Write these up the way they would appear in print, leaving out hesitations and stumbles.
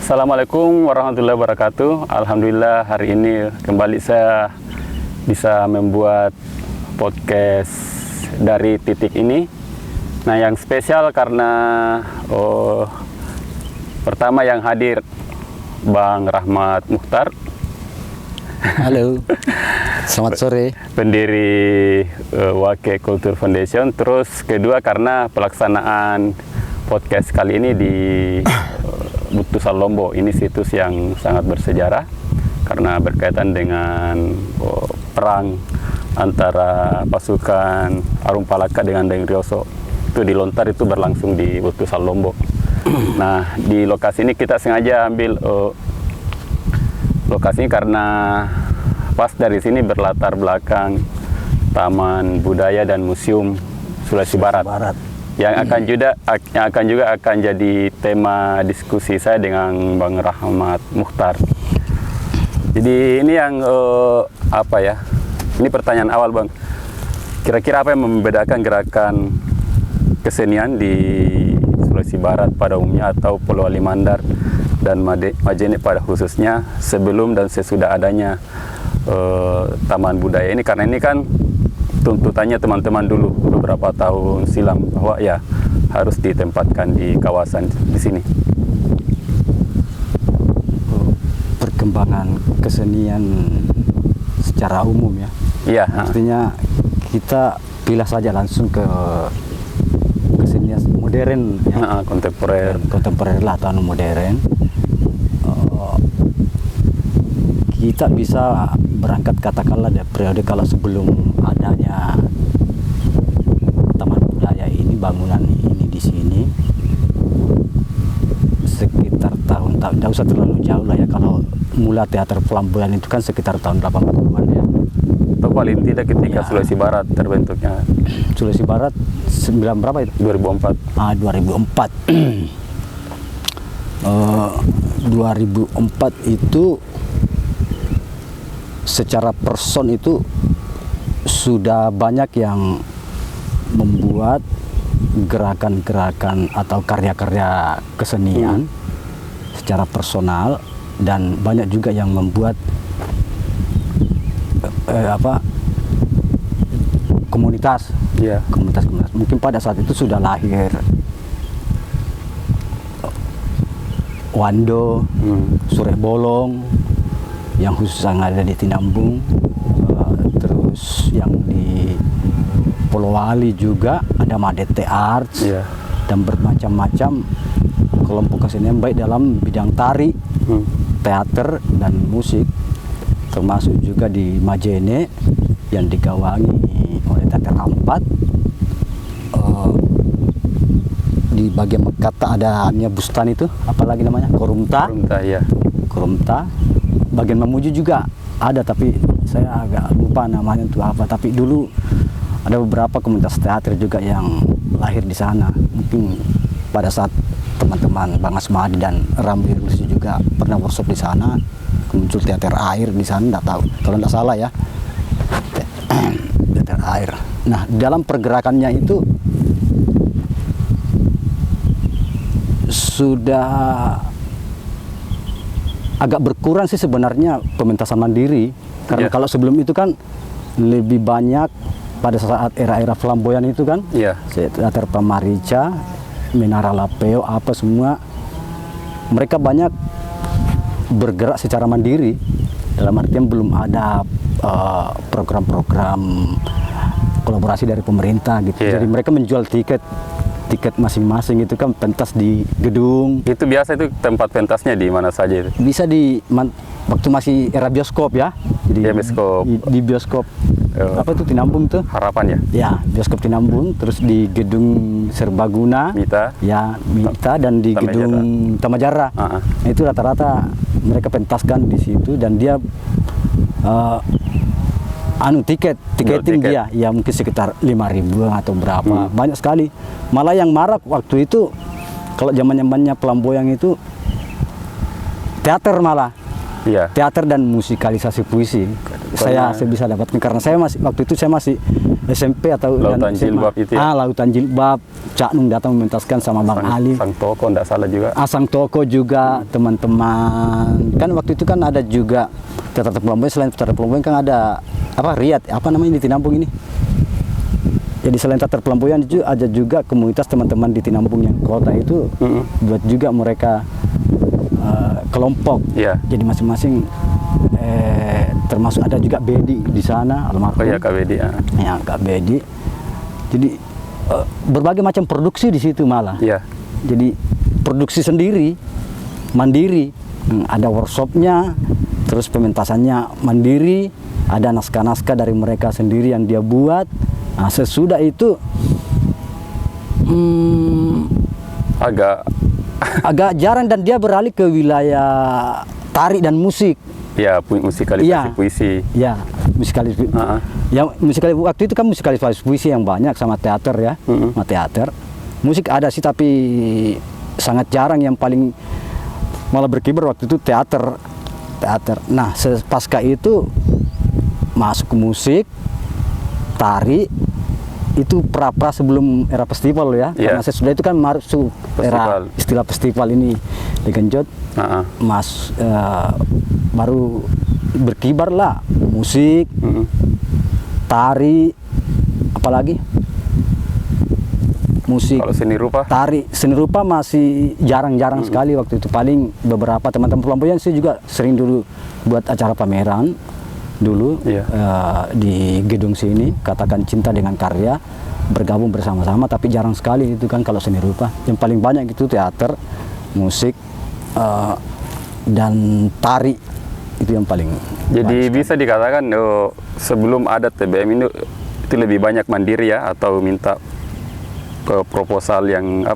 Assalamualaikum warahmatullahi wabarakatuh. Alhamdulillah hari ini kembali saya bisa membuat podcast dari titik ini. Nah, yang spesial karena pertama yang hadir Bang Rahmat Mukhtar. Halo, selamat sore. Pendiri Wake Culture Foundation. Terus kedua karena pelaksanaan podcast kali ini di Butusan Lombok. Ini situs yang sangat bersejarah karena berkaitan dengan perang antara pasukan Arum Palaka dengan Deng Rioso. Itu di Lontar, itu berlangsung di Butusan Lombok. Nah, di lokasi ini kita sengaja ambil lokasi ini karena pas dari sini berlatar belakang Taman Budaya dan Museum Sulawesi Barat. Yang akan juga jadi tema diskusi saya dengan Bang Rahmat Mukhtar. Jadi ini yang Ini pertanyaan awal, Bang. Kira-kira apa yang membedakan gerakan kesenian di Sulawesi Barat pada umumnya atau Pulau Alimandar dan Majene pada khususnya sebelum dan sesudah adanya Taman Budaya ini? Karena ini kan tuntutannya teman-teman dulu beberapa tahun silam bahwa ya harus ditempatkan di kawasan di sini. Perkembangan kesenian secara umum ya. Iya. Artinya kita pilih saja langsung ke kesenian modern ya. Kontemporer lah atau modern. Kita bisa berangkat katakanlah dari periode kalau sebelum adanya Taman Budaya ini, bangunan ini di sini sekitar tahun tidak usah terlalu jauh lah ya, kalau mula teater flamboyan itu kan sekitar tahun 80-an ya. Atau paling tidak ketika ya. Sulawesi Barat terbentuknya. Sulawesi Barat 9 berapa itu? 2004. 2004 itu secara person itu sudah banyak yang membuat gerakan-gerakan atau karya-karya kesenian secara personal, dan banyak juga yang membuat komunitas. Yeah. Komunitas. Mungkin pada saat itu sudah lahir Wando, Sureh Bolong, yang khusus yang ada di Tinambung, terus yang di Polowali juga ada Madete Arts, dan bermacam-macam kelompok kesenian baik dalam bidang tari, teater, dan musik, termasuk juga di Majene yang digawangi oleh Teater Ampat. Di bagian kata ada Mia Bustan itu, apalagi namanya? Korumta. Korumta. Bagian Mamuju juga ada, tapi saya agak lupa namanya itu apa. Tapi dulu ada beberapa komunitas teater juga yang lahir di sana. Mungkin pada saat teman-teman Bang Asmadi dan Ramli Rusi juga pernah workshop di sana, muncul teater air di sana, tidak tahu kalau tidak salah ya, teater air. Nah, dalam pergerakannya itu sudah agak berkurang sih sebenarnya pementasan mandiri, karena kalau sebelum itu kan lebih banyak pada saat era-era flamboyan itu kan, teater Pamarica, Menara Lapeo, apa semua mereka banyak bergerak secara mandiri, dalam artian belum ada program-program kolaborasi dari pemerintah gitu. Jadi mereka menjual tiket masing-masing itu kan, pentas di gedung. Itu biasa itu tempat pentasnya di mana saja itu? Bisa waktu masih era bioskop ya. Jadi di bioskop apa itu Tinambung tuh? Harapan ya? Ya, bioskop Tinambung, terus di gedung Serbaguna. Mita, dan di gedung Tamajara. Nah, itu rata-rata mereka pentaskan di situ, dan dia tiketing dia ya mungkin sekitar 5.000 atau berapa, banyak sekali. Malah yang marak waktu itu kalau zamannya Pelamboyang itu teater, malah teater dan musikalisasi puisi. Saya bisa dapatkan karena saya masih waktu itu saya masih SMP atau Lautan Jilbab itu ya? Lautan Jilbab, Cak Nung datang mementaskan sama Bang Ali. Sang Toko enggak salah juga. Sang Toko juga teman-teman. Kan waktu itu kan ada juga teater Pelamboyan, selain teater Pelamboyan kan ada apa Riyad, apa namanya di Tinambung ini. Jadi selain teater Pelamboyan itu ada juga komunitas teman-teman di Tinambung yang kota itu buat juga mereka kelompok. Jadi masing-masing termasuk ada juga Bedi di sana almarhum. Oh ya Kak Bedi. Ya Kak Bedi. Jadi berbagai macam produksi di situ malah. Jadi produksi sendiri, mandiri. Ada workshopnya, terus pementasannya mandiri. Ada naskah-naskah dari mereka sendiri yang dia buat. Nah, sesudah itu agak jarang dan dia beralih ke wilayah tari dan musik. Ya, musikalisasi puisi. Ya, musikalisasi. Ya, musikalisasi waktu itu kan musikalisasi puisi yang banyak sama teater ya, sama teater. Musik ada sih tapi sangat jarang, yang paling malah berkibar waktu itu teater. Nah, pasca itu masuk ke musik, tari. Itu pra sebelum era festival ya, karena sesudah itu kan masuk era istilah festival ini digenjot, baru berkibar lah musik, tari, apalagi musik. Kalau seni rupa? Seni rupa masih jarang-jarang sekali waktu itu. Paling beberapa teman-teman Pelamboyan sih juga sering dulu buat acara pameran dulu di gedung sini, katakan Cinta dengan Karya, bergabung bersama-sama, tapi jarang sekali itu kan kalau seni rupa. Yang paling banyak itu teater, musik, dan tari, itu yang paling. Jadi bisa dikatakan sebelum ada TBM itu lebih banyak mandiri ya, atau minta proposal yang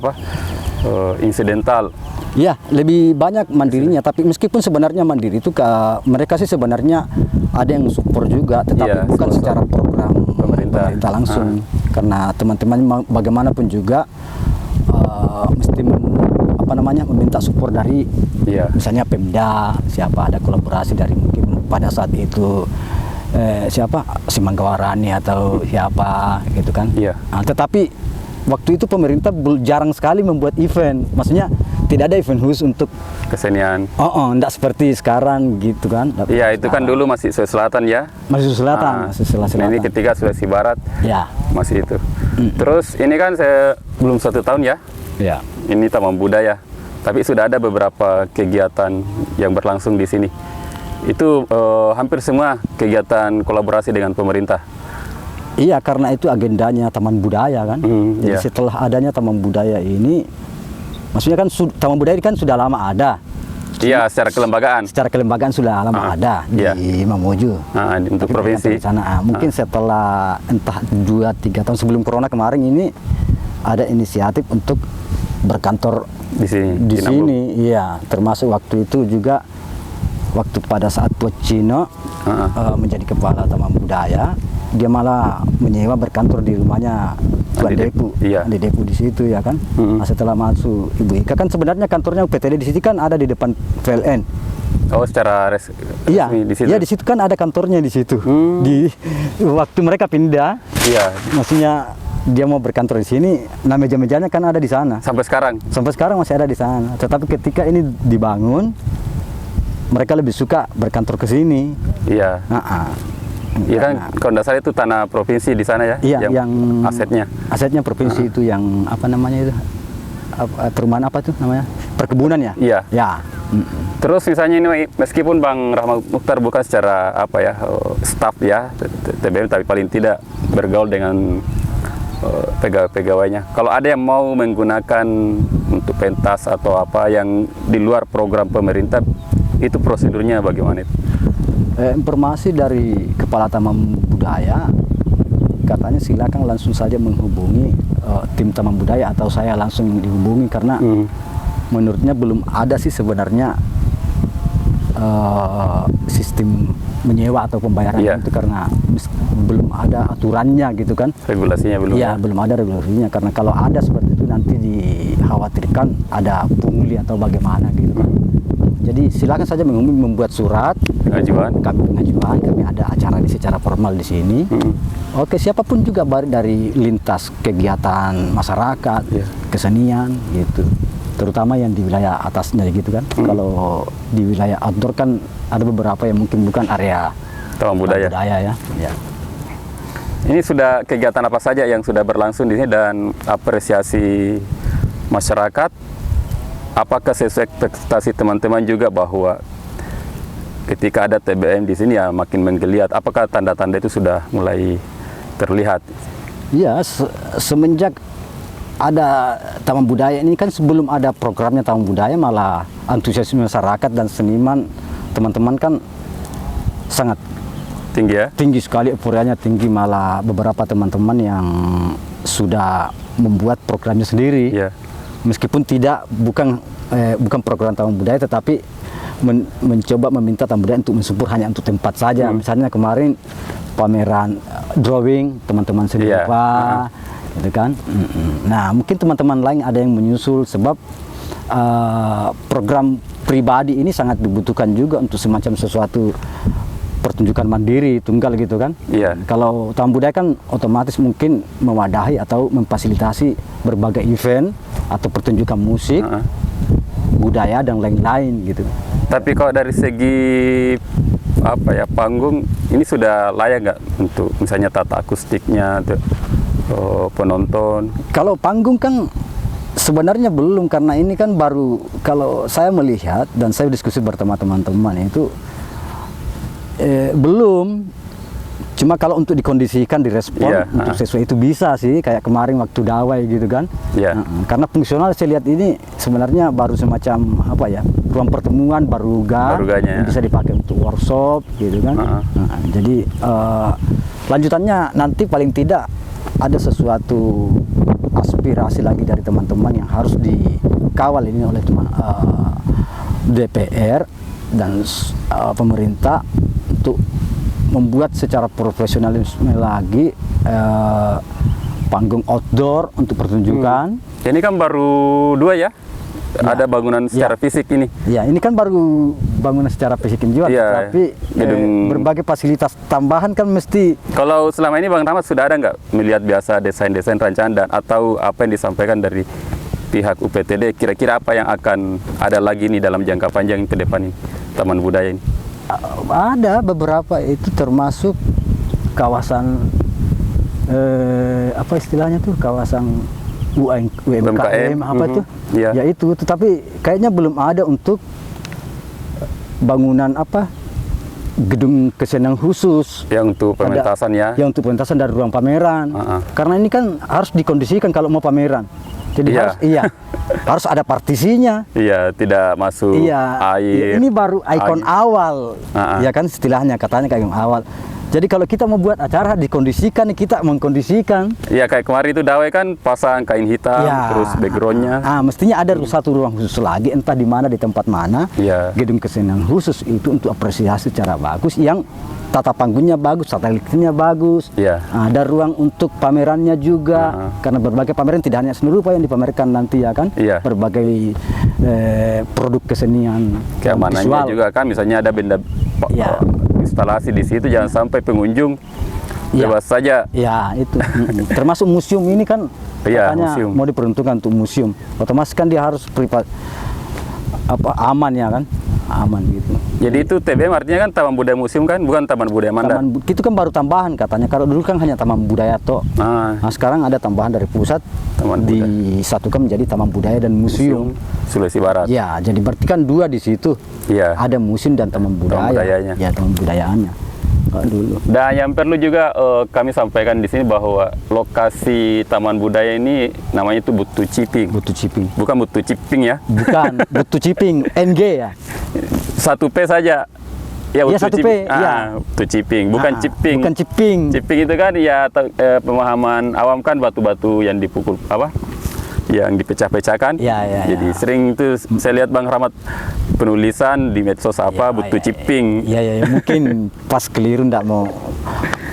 insidental. Ya, lebih banyak mandirinya, tapi meskipun sebenarnya mandiri itu mereka sih sebenarnya ada yang support juga, tetapi bukan secara program pemerintah langsung. Karena teman-teman bagaimanapun juga mesti meminta support dari misalnya Pemda, siapa ada kolaborasi dari mungkin pada saat itu si Manggawarani atau siapa gitu kan. Nah, tetapi waktu itu pemerintah jarang sekali membuat event, maksudnya tidak ada event khusus untuk kesenian. Enggak seperti sekarang gitu kan. Iya, itu kan dulu masih Sulawesi Selatan ya. Masih Sulawesi Selatan, masih Sulawesi Selatan. Ini ketika Sulawesi Barat, masih itu. Terus ini kan saya belum 1 tahun ya. Ini Taman Budaya, tapi sudah ada beberapa kegiatan yang berlangsung di sini. Itu hampir semua kegiatan kolaborasi dengan pemerintah. Iya, karena itu agendanya Taman Budaya kan. Jadi setelah adanya Taman Budaya ini, maksudnya kan Taman Budaya ini kan sudah lama ada. Iya, secara kelembagaan. Secara kelembagaan sudah lama ada di Mamuju. Untuk provinsi. Sana. Mungkin setelah entah 2-3 tahun sebelum Corona kemarin ini ada inisiatif untuk berkantor di sini. Iya, termasuk waktu itu juga waktu pada saat Pocino menjadi kepala Taman Budaya, dia malah menyewa berkantor di rumahnya Tuan Depu, di Depu di situ ya kan. Nah, setelah masuk Ibu Ika kan sebenarnya kantornya UPTD di situ kan ada di depan PLN. Oh, secara resmi di situ. Iya, di situ kan ada kantornya di situ. Di waktu mereka pindah, maksudnya dia mau berkantor di sini, nah meja-mejanya kan ada di sana. Sampai sekarang masih ada di sana. Tetapi ketika ini dibangun, mereka lebih suka berkantor ke sini. Iya. Iya kan, kalau tidak salah itu tanah provinsi di sana ya? Iya, yang asetnya. Asetnya provinsi itu yang apa namanya itu? Perumahan apa itu namanya? Perkebunan ya? Iya. Terus misalnya ini meskipun Bang Rahmat Mukhtar bukan secara staf ya TBM, tapi paling tidak bergaul dengan pegawai-pegawainya. Kalau ada yang mau menggunakan untuk pentas atau apa yang di luar program pemerintah, itu prosedurnya bagaimana itu? Informasi dari Kepala Taman Budaya katanya silakan langsung saja menghubungi tim Taman Budaya atau saya langsung dihubungi, karena menurutnya belum ada sih sebenarnya sistem menyewa atau pembayaran itu, karena belum ada aturannya gitu kan. Regulasinya belum. Iya, belum ada regulasinya, karena kalau ada seperti itu nanti dikhawatirkan ada pungli atau bagaimana gitu kan. Jadi silakan saja membuat surat pengajuan. Kami ada acara secara formal di sini. Oke, siapapun juga dari lintas kegiatan masyarakat, kesenian gitu. Terutama yang di wilayah atasnya gitu kan. Kalau di wilayah outdoor kan ada beberapa yang mungkin bukan area taman budaya ya. Ini sudah kegiatan apa saja yang sudah berlangsung di sini dan apresiasi masyarakat? Apakah sesuai ekspektasi teman-teman juga bahwa ketika ada TBM di sini ya makin menggeliat? Apakah tanda-tanda itu sudah mulai terlihat? Iya, semenjak ada taman budaya ini kan, sebelum ada programnya taman budaya malah antusiasme masyarakat dan seniman teman-teman kan sangat tinggi ya? Tinggi sekali, euforianya tinggi, malah beberapa teman-teman yang sudah membuat programnya sendiri. Meskipun bukan program taman budaya, tetapi mencoba meminta taman budaya untuk mensupport hanya untuk tempat saja. Misalnya kemarin pameran drawing teman-teman seni rupa, gitu kan. Nah, mungkin teman-teman lain ada yang menyusul, sebab program pribadi ini sangat dibutuhkan juga untuk semacam sesuatu pertunjukan mandiri tunggal gitu kan. Kalau taman budaya kan otomatis mungkin mewadahi atau memfasilitasi berbagai event atau pertunjukan musik, budaya dan lain-lain gitu. Tapi kalau dari segi panggung ini sudah layak nggak untuk misalnya tata akustiknya tuh, penonton? Kalau panggung kan sebenarnya belum, karena ini kan baru, kalau saya melihat dan saya diskusi bersama teman-teman itu belum. Cuma kalau untuk dikondisikan, direspon untuk sesuai itu bisa sih, kayak kemarin waktu Dawai gitu kan. Karena fungsional saya lihat ini sebenarnya baru semacam ruang pertemuan, baruganya bisa dipakai untuk workshop gitu kan. Jadi lanjutannya nanti paling tidak ada sesuatu aspirasi lagi dari teman-teman yang harus dikawal ini oleh DPR dan pemerintah untuk membuat secara profesionalisme lagi panggung outdoor untuk pertunjukan. Ini kan baru 2 ya? Ada bangunan secara fisik ini. Ya, ini kan baru bangunan secara fisik juga, tapi berbagai fasilitas tambahan kan mesti. Kalau selama ini Bang Rahmat sudah ada nggak melihat biasa desain-desain rancangan dan atau apa yang disampaikan dari pihak UPTD, kira-kira apa yang akan ada lagi nih dalam jangka panjang ke depan ini Taman Budaya ini? Ada beberapa, itu termasuk kawasan apa istilahnya tuh, kawasan UMKM apa tuh? Ya itu, tetapi kayaknya belum ada untuk bangunan gedung kesenian khusus yang untuk pementasan yang untuk pementasan dari ruang pameran. Karena ini kan harus dikondisikan kalau mau pameran. Jadi harus ada partisinya. Tidak masuk air. Ini baru ikon awal. Ya kan istilahnya, katanya kayak ikon awal. Jadi kalau kita mau buat acara dikondisikan, kita mengkondisikan. Kayak kemarin itu Dawai kan pasang kain hitam, terus backgroundnya. Mestinya ada satu ruang khusus lagi, entah di mana, di tempat mana. Gedung kesenian khusus itu untuk apresiasi secara bagus, yang tata panggungnya bagus, tata listriknya bagus. Ada ruang untuk pamerannya juga, karena berbagai pameran tidak hanya seni rupa yang dipamerkan nanti ya kan. Berbagai produk kesenian, keamanannya juga kan, misalnya ada benda instalasi di situ, jangan sampai pengunjung bebas saja. Itu termasuk museum ini kan, katanya mau diperuntukkan untuk museum, otomatis kan dia harus aman ya kan, aman gitu. Jadi itu TBM artinya kan Taman Budaya Museum kan, bukan Taman Budaya Mandar. Itu kan baru tambahan katanya, kalau dulu kan hanya Taman Budaya toh. Nah sekarang ada tambahan dari pusat, disatukan menjadi Taman Budaya dan Museum Sulawesi Barat. Jadi berarti kan 2 di situ. Ada museum dan taman budaya. Taman budayaannya dulu. Dan yang perlu juga kami sampaikan di sini bahwa lokasi Taman Budaya ini namanya itu Butu Ciping. Butu Ciping. Bukan Butu Ciping ya? Bukan, Butu Ciping, NG ya. 1P saja. Butu Ciping. Butu Ciping, bukan Ciping. Bukan Ciping. Ciping itu kan pemahaman awam kan batu-batu yang dipukul yang dipecah-pecahkan. Jadi sering itu saya lihat Bang Rahmat penulisan di medsos Butu Ciping. Mungkin pas keliru ndak mau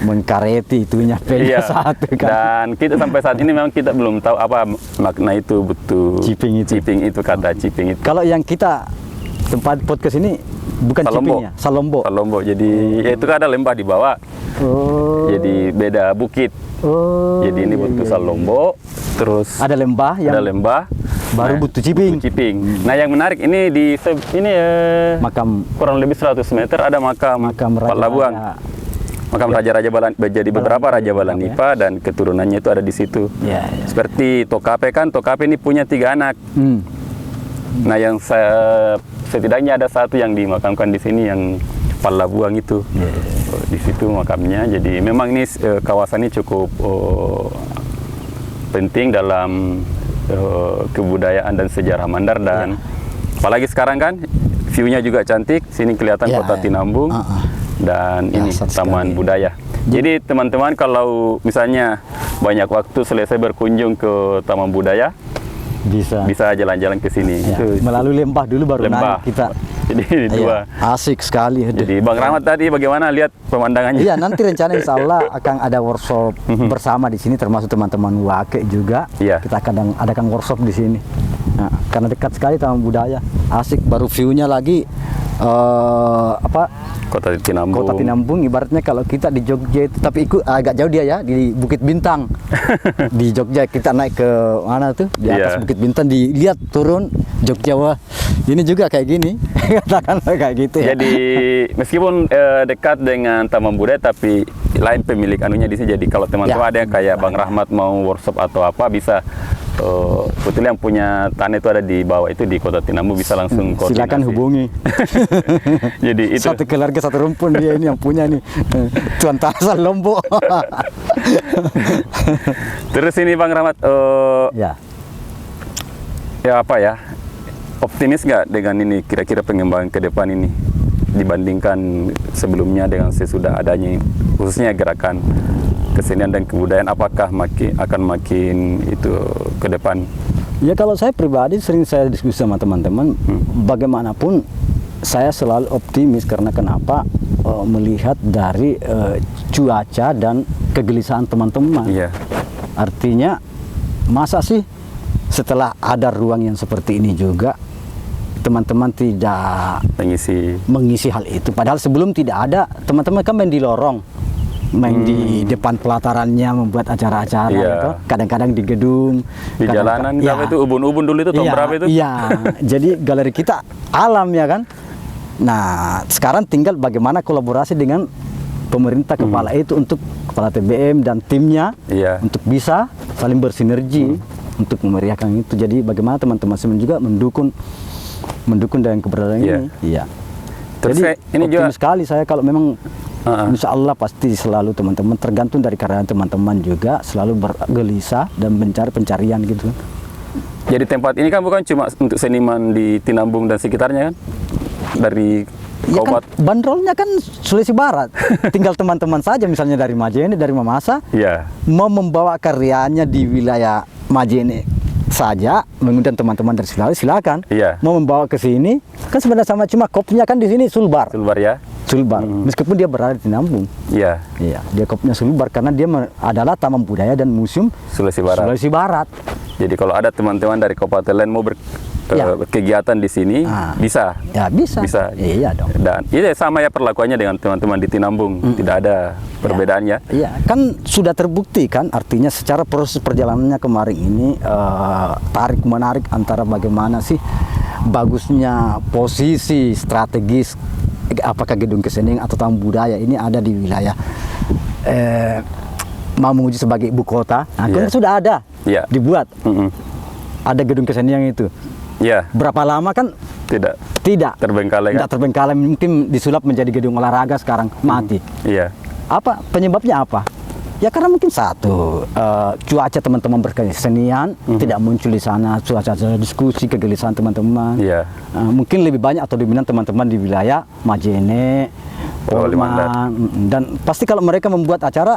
mengkareti itunya satu kan. Dan kita sampai saat ini memang kita belum tahu apa makna itu Butu Ciping itu. Ciping itu, kata Ciping itu. Kalau yang kita tempat podcast ini Bukan Ciping ya? Salombo. Salombo. Jadi ya itu kan ada lembah di bawah. Jadi beda bukit. Jadi ini butuh Salombo, terus ada lembah baru butuh Ciping. Nah, yang menarik ini ini makam kurang lebih 100 meter ada makam Palabuhan. Makam Raja-Raja jadi beberapa Raja Balanipa dan keturunannya itu ada di situ. Seperti Tokape kan, Tokape ini punya 3 anak. Nah, yang setidaknya ada 1 yang dimakamkan di sini yang Palabuhan itu. Di situ makamnya. Jadi memang ini kawasan ini cukup penting dalam kebudayaan dan sejarah Mandar, dan apalagi sekarang kan view-nya juga cantik. Sini kelihatan kota Tinambung dan ini taman budaya. Jadi teman-teman kalau misalnya banyak waktu selesai berkunjung ke taman budaya, bisa jalan-jalan ke sini. Melalui lembah dulu baru naik kita. Jadi dua. Asik sekali. Jadi Bang Rahmat tadi bagaimana lihat pemandangannya? Iya, nanti rencana insya Allah akan ada workshop bersama di sini, termasuk teman-teman Wake juga. Kita akan adakan workshop di sini. Nah, karena dekat sekali taman budaya, asik. Baru view-nya lagi Kota Tinambung. Kota Tinambung ibaratnya kalau kita di Jogja itu, tapi agak jauh dia ya, di Bukit Bintang. Di Jogja kita naik ke mana tuh? Di atas Bukit Bintang dilihat turun Jogja, wah. Ini juga kayak gini. Katakan kayak gitu ya. Jadi meskipun dekat dengan taman budaya, tapi lain pemilik anunya di sini. Jadi kalau teman-teman ada yang kayak Bang Rahmat mau workshop atau apa, bisa betul yang punya tanah itu ada di bawah itu di Kota Tinambung, bisa langsung koordinasi. Silakan hubungi. Jadi itu satu keluarga satu rumpun dia ini yang punya nih. Tuan Tasal Lombok. Terus ini Bang Rahmat ya apa ya? Optimis nggak dengan ini kira-kira pengembangan ke depan ini dibandingkan sebelumnya dengan sesudah adanya khususnya gerakan kesenian dan kebudayaan, apakah akan makin itu ke depan? Ya, kalau saya pribadi sering saya diskusi sama teman-teman, bagaimanapun saya selalu optimis karena kenapa? Melihat dari cuaca dan kegelisahan teman-teman. Artinya masa sih setelah ada ruang yang seperti ini juga teman-teman tidak mengisi hal itu, padahal sebelum tidak ada, teman-teman kan main di lorong, main di depan pelatarannya, membuat acara-acara gitu. Kadang-kadang di gedung, di jalanan itu ubun-ubun dulu itu tahun berapa itu? Jadi galeri kita alam ya kan. Nah, sekarang tinggal bagaimana kolaborasi dengan pemerintah kepala itu, untuk kepala TBM dan timnya untuk bisa saling bersinergi untuk memeriahkan itu. Jadi bagaimana teman-teman juga mendukung dengan keberadaan ini. Terus jadi ini optimis sekali saya kalau memang insya Allah pasti selalu teman-teman, tergantung dari karya teman-teman juga, selalu bergelisah dan mencari pencarian gitu. Jadi tempat ini kan bukan cuma untuk seniman di Tinambung dan sekitarnya kan? Dari kan, bandrolnya kan Sulawesi Barat. Tinggal teman-teman saja misalnya dari Majene, dari Mamasa, mau membawa karyanya di wilayah Majene saja, mengundang teman-teman dari Sulawesi, silakan. Mau membawa ke sini, kan sebenarnya sama, cuma kopnya kan di sini Sulbar. Sulbar. Meskipun dia berada di Tinambung. Dia kopnya Sulbar karena dia adalah Taman Budaya dan Museum Sulawesi Barat. Jadi kalau ada teman-teman dari kabupaten lain mau kegiatan di sini, bisa. Bisa. Iya dong. Dan sama ya perlakuannya dengan teman-teman di Tinambung, tidak ada perbedaannya. Kan sudah terbukti kan, artinya secara proses perjalanannya kemarin ini tarik menarik antara bagaimana sih bagusnya posisi strategis, apakah gedung kesenian atau taman budaya ini ada di wilayah Mamuju sebagai ibu kota. Kan sudah ada dibuat. Ada gedung kesenian itu. Berapa lama kan tidak terbengkalai kan? Tidak terbengkalai, mungkin disulap menjadi gedung olahraga, sekarang mati. Apa penyebabnya apa? Ya karena mungkin satu, cuaca teman-teman berkesenian tidak muncul di sana, cuaca diskusi, kegelisahan teman-teman. Mungkin lebih banyak atau dominan teman-teman di wilayah Majene, Polman, dan pasti kalau mereka membuat acara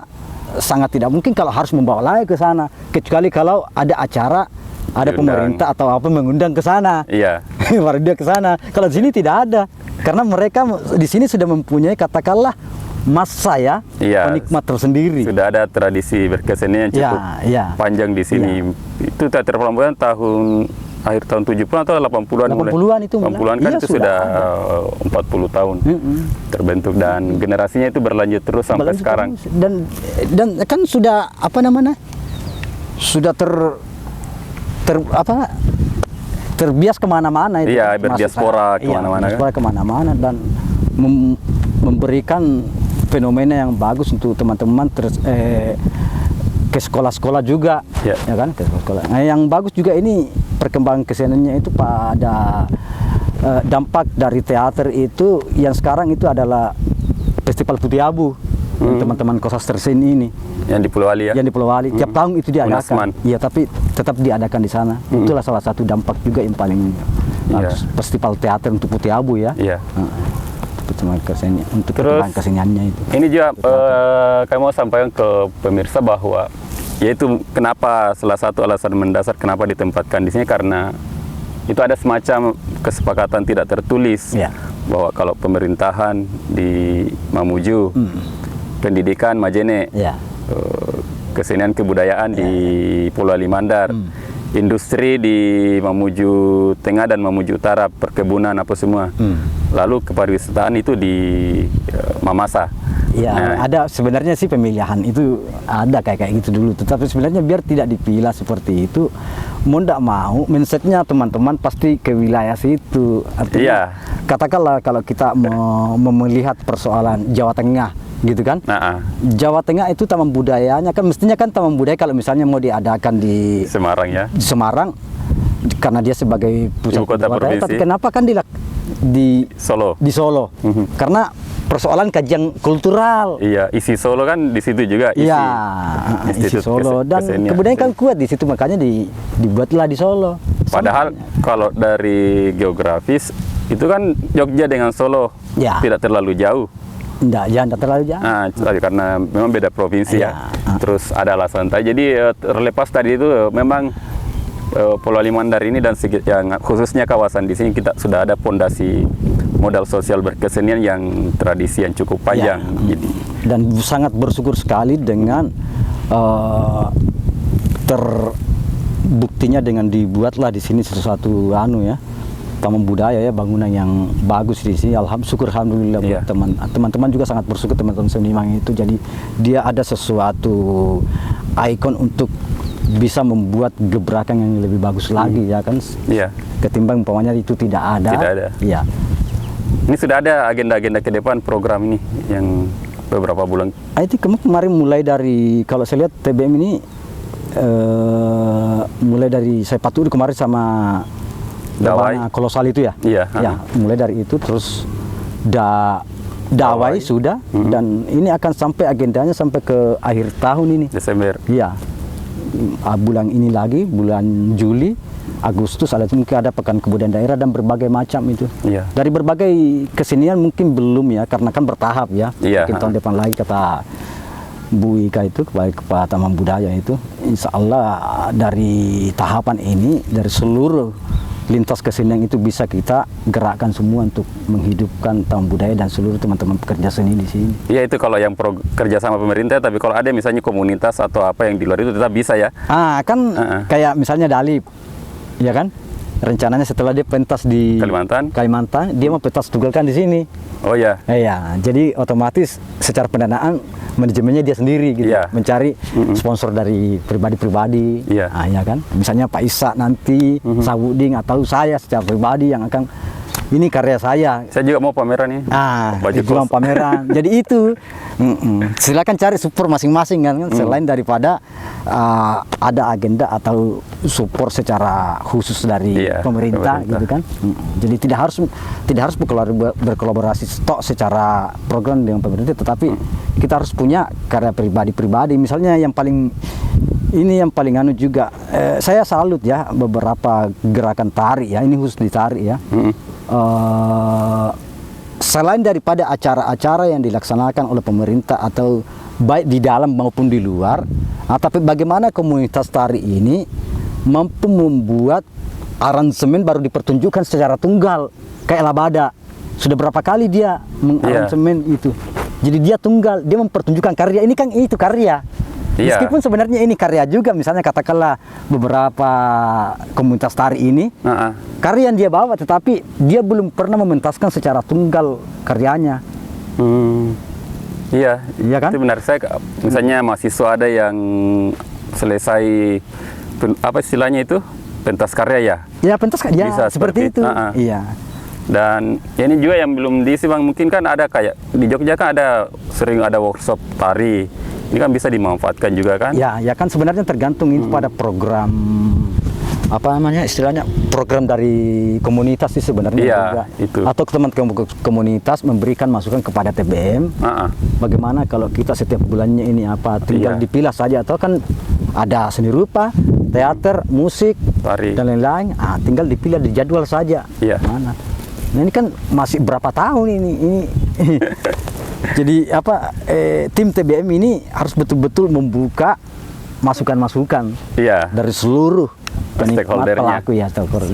sangat tidak mungkin kalau harus membawa lagi ke sana, kecuali kalau ada acara, ada pemerintah atau apa mengundang ke sana. Baru dia ke sana. Kalau di sini tidak ada, karena mereka di sini sudah mempunyai katakanlah masa penikmat tersendiri. Sudah ada tradisi berkesenian yang cukup panjang di sini. Itu Teater Pelambuhan tahun akhir tahun 70-an atau 80-an 80-an itu mulai. 80-an kan Iya, itu sudah 40 tahun terbentuk dan generasinya itu berlanjut terus sampai sekarang. Dan kan sudah apa namanya? Sudah terbias kemana-mana itu. Iya, berdiaspora kemana-mana. Berdiaspora kemana-mana dan memberikan fenomena yang bagus untuk teman-teman ke sekolah-sekolah juga, ya kan, ke sekolah. Nah, yang bagus juga ini perkembangan keseniannya itu pada dampak dari teater itu yang sekarang itu adalah Festival Putih Abu. Teman-teman Kosaster Seni ini yang di Pulau Ali ya. Yang di Pulau Ali tiap tahun itu diadakan. Iya, tapi tetap diadakan di sana. Itulah salah satu dampak juga yang paling bagus. Festival teater untuk Putih Abu ya. Iya. Untuk perkembangan keseniannya itu. Ini juga kami mau sampaikan ke pemirsa bahwa yaitu kenapa salah satu alasan mendasar kenapa ditempatkan di sini karena itu ada semacam kesepakatan tidak tertulis bahwa kalau pemerintahan di Mamuju, pendidikan Majene, kesenian kebudayaan di Pulau Limandar, industri di Mamuju Tengah dan Mamuju Utara, perkebunan apa semua. Lalu kepariwisataan itu di Mamasa. Ya, ada sebenarnya sih pemilihan itu ada kayak gitu dulu. Tetapi sebenarnya biar tidak dipilah seperti itu, mau tidak mau mindsetnya teman-teman pasti ke wilayah situ. Artinya, katakanlah kalau kita mau melihat persoalan Jawa Tengah, gitu kan? Jawa Tengah itu taman budayanya kan mestinya kan taman budaya kalau misalnya mau diadakan di Semarang ya. Di Semarang karena dia sebagai pusat kota provinsi. Tapi kenapa kan di Solo? Di Solo. Karena persoalan kajian kultural. Iya, isi Solo kan di situ juga. Isi Solo dan kebudayaan kan kuat di situ, makanya dibuatlah di Solo. Padahal kalau dari geografis itu kan Jogja dengan Solo tidak terlalu jauh. Tidak terlalu jauh. Karena memang beda provinsi ya. Terus ada alasan tadi. Jadi terlepas tadi itu memang Pulau Limandar ini dan yang khususnya kawasan di sini kita sudah ada fondasi modal sosial berkesenian yang tradisi yang cukup panjang. Dan sangat bersyukur sekali dengan terbuktinya dengan dibuatlah di sini sesuatu taman budaya ya, bangunan yang bagus di sini. Alhamdulillah teman-teman juga sangat bersyukur, teman-teman seniman itu. Jadi dia ada sesuatu ikon untuk bisa membuat gebrakan yang lebih bagus lagi ya kan. Ketimbang umpamanya itu tidak ada. Iya. Ini sudah ada agenda-agenda ke depan program ini yang beberapa bulan. Itu kemarin mulai dari kalau saya lihat TBM ini mulai dari saya patuh kemarin sama Dawai Kolosal itu ya. Mulai dari itu terus Dawai sudah dan ini akan sampai agendanya sampai ke akhir tahun ini. Desember. Iya. Bulan ini lagi, bulan Juli, Agustus mungkin ada pekan kebudayaan daerah dan berbagai macam itu. Dari berbagai kesenian mungkin belum ya, karena kan bertahap ya. Mungkin tahun depan lagi kata Bu Ika itu Kepala Taman Budaya itu, insya Allah dari tahapan ini dari seluruh lintas kesenian itu bisa kita gerakkan semua untuk menghidupkan taman budaya dan seluruh teman-teman pekerja seni di sini. Iya, itu kalau yang kerja sama pemerintah, tapi kalau ada misalnya komunitas atau apa yang di luar itu tetap bisa ya. Kayak misalnya Dalip, ya kan? Rencananya setelah dia pentas di Kalimantan, dia mau pentas tunggalkan di sini. Oh ya. Iya, jadi otomatis secara pendanaan manajemennya dia sendiri gitu, mencari sponsor dari pribadi-pribadi. Ya kan, misalnya Pak Isa nanti, Sabuding atau saya secara pribadi yang akan ini karya saya. Saya juga mau pameran nih. Itu mau pameran. Jadi itu silakan cari support masing-masing kan, selain daripada ada agenda atau support secara khusus dari pemerintah gitu kan. Jadi tidak harus berkolaborasi stok secara program dengan pemerintah, tetapi kita harus punya karya pribadi-pribadi. Misalnya yang paling juga saya salut ya beberapa gerakan tari ya, ini khusus di tari ya. Selain daripada acara-acara yang dilaksanakan oleh pemerintah atau baik di dalam maupun di luar, tapi bagaimana komunitas tari ini mampu membuat aransemen baru dipertunjukkan secara tunggal, kayak Labada sudah berapa kali dia mengaransemen itu. Jadi dia tunggal, dia mempertunjukkan karya ini kan itu karya. Iya. Meskipun sebenarnya ini karya juga, misalnya katakanlah beberapa komunitas tari ini, karya yang dia bawa, tetapi dia belum pernah mementaskan secara tunggal karyanya. Iya, iya kan? Itu benar. Saya misalnya mahasiswa ada yang selesai apa istilahnya itu pentas karya ya? Ya pentas karya, bisa seperti itu. Iya. Dan ini juga yang belum diisi Bang, mungkin kan ada kayak di Jogja kan ada sering ada workshop tari. Ini kan bisa dimanfaatkan juga kan? Ya, ya kan sebenarnya tergantung itu pada program apa namanya istilahnya program dari komunitas sih sebenarnya juga. Itu. Atau teman-teman komunitas memberikan masukan kepada TBM. Bagaimana kalau kita setiap bulannya ini apa tinggal dipilah saja, atau kan ada seni rupa, teater, musik, tari dan lain-lain. Tinggal dipilih di jadwal saja. Mana? Nah ini kan masih berapa tahun ini. Jadi apa tim TBM ini harus betul-betul membuka masukan-masukan dari seluruh stakeholdernya,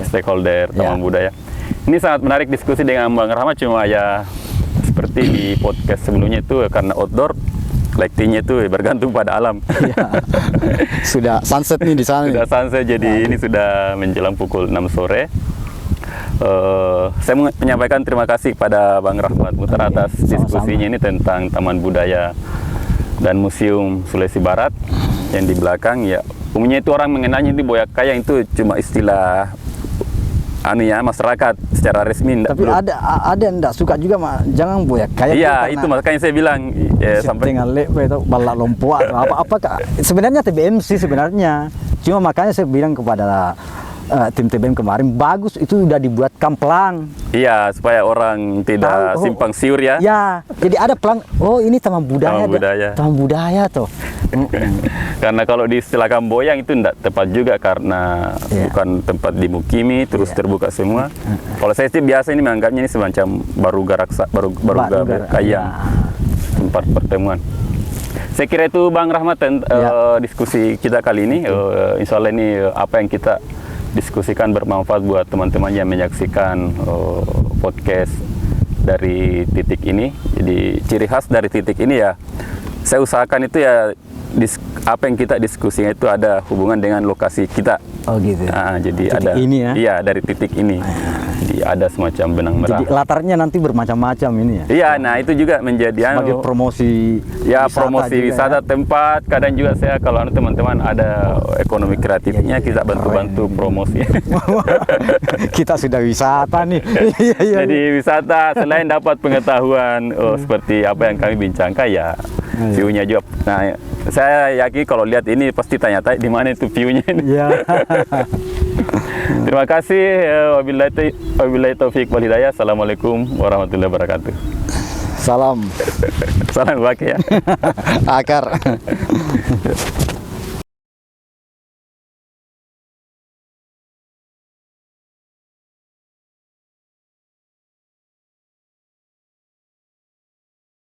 stakeholder Taman Budaya. Ini sangat menarik diskusi dengan Bang Rahmat, cuma ya seperti di podcast sebelumnya itu karena outdoor, lightingnya itu bergantung pada alam. Sudah sunset nih di sana. Sudah sunset, jadi ini sudah menjelang pukul 6 sore. Saya menyampaikan terima kasih kepada Bang Rahmat Mutar atas diskusinya ini tentang Taman Budaya dan Museum Sulawesi Barat yang di belakang. Ya, umumnya itu orang mengenalnya di Boyakaya itu cuma istilah masyarakat secara resmi. Tapi ada yang tidak suka juga, jangan Boyakaya. Iya, itu makanya saya bilang sampai itu balak lompoa apa sebenarnya TBM sih sebenarnya. Cuma makanya saya bilang kepada tim TBM kemarin, bagus itu udah dibuat pelang. Iya, supaya orang tidak simpang siur ya. Ya, jadi ada pelang. Oh, ini Taman Budaya. Taman Budaya tuh. Karena kalau diistilahkan boyang itu tidak tepat juga karena bukan tempat dimukimi, terus terbuka semua. Kalau saya sih biasa ini menganggapnya ini semacam baru kaya tempat pertemuan. Saya kira itu Bang Rahmat diskusi kita kali ini. Insya Allah ini apa yang kita diskusikan bermanfaat buat teman-teman yang menyaksikan podcast dari titik ini. Jadi ciri khas dari titik ini ya, saya usahakan itu ya apa yang kita diskusikan itu ada hubungan dengan lokasi kita. Oh gitu. Jadi titik ada ini ya? Iya, dari titik ini. Jadi ada semacam benang merah. Jadi latarnya nanti bermacam-macam ini ya? Iya, nah itu juga menjadi sebagai promosi wisata tempat. Kadang juga saya kalau teman-teman ada ekonomi kreatifnya, kita bantu-bantu promosi. Kita sudah wisata nih. Jadi wisata selain dapat pengetahuan seperti apa yang kami bincangkan ya, view-nya juga. Nah, saya yakin kalau lihat ini pasti tanya-tanya di mana itu view-nya ini. Terima kasih. Wabillahi taufiq wal hidayah. Assalamualaikum warahmatullahi wabarakatuh. Salam. Salam baki ya. Akar.